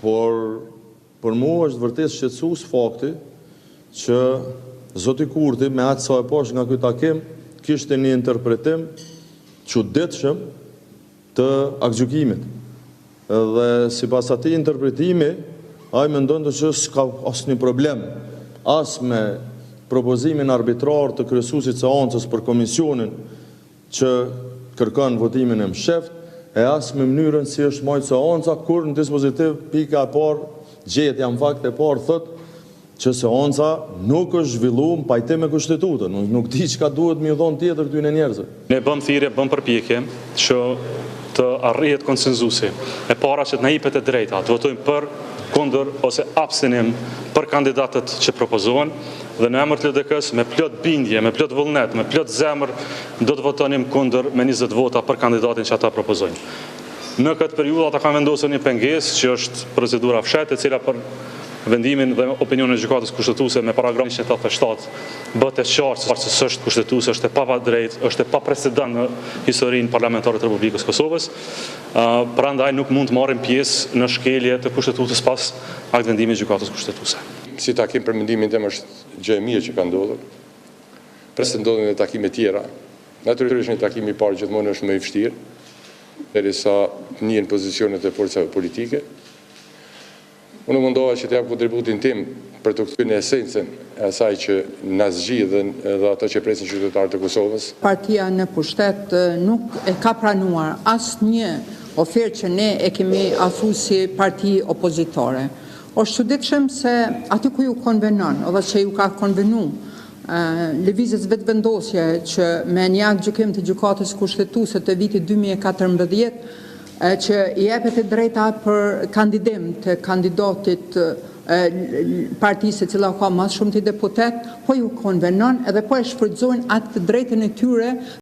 por për mua është vërtet shqetësues fakti që zoti Kurti me atë sa e pash nga ky takim kishte një interpretim çuditshëm të aktgjykimit. Dhe sipas atij interpretimi, ai mendonte që s'ka asnjë problem as me propozimin arbitrar të kryesuesit të seancës për komisionin që kërkon votimin e msheft, e as me mënyrën si është marrë seanca, kur në dispozitiv pika e parë, gjetja në fakt e parë thotë që seanca nuk është zhvilluar në pajtim me kushtetutën, nuk di çka duhet më dhon tjetër këtyre njerëzve. Ne bëm thirrje, bëm përpjekje që të arrihet konsenzusi. E para që të na jepet e drejta, të votojmë për, kundër ose abstenim për kandidatët që propozohen, dhe në emër të LDK-s me plot bindje, me plot vullnet, me plot zemër do të votonim kundër me 20 vota për kandidatin që ata propozojnë. Në këtë periudhë ata kanë vendosur një pengesë që është procedura fshetë, e cila për vendimin dhe opinionin e gjykatës kushtetuese me paragrafin 187 bëhet e qartë se s'është kushtetuese, është e padrejtë, është e paprecedent në historinë parlamentare të Republikës Kosovës. Prandaj nuk mund të marrim pjesë në shkelje të kushtetuesës pas aktvendimit të gjykatës kushtetuese. Si takim për mendimin tim është gjë e mirë që ka ndodhur. Presë ndodhin edhe takime tjera. Natyrisht një takim i parë gjithmonë është më i vështirë, derisa njihen pozicionet e forcave politike. Unë mundova që të jap kontributin tim për të kthyer në esencën e asaj që na zgjidhen dhe ato që presin qytetarët e Kosovës. Partia në pushtet nuk e ka pranuar asnjë ofertë që ne e kemi afruar si parti opozitore. Është çuditshëm se aty ku ju konvenon, ose që ju ka konvenu lëvizjes vetëvendosje që me një aktgjykim të gjykatës kushtetuese të vitit 2014 që i jepet e drejta për kandidim të kandidatit partisë e cila ka më shumë të deputet, po ju konvenon edhe po e shfrytëzojnë atë drejtën e tyre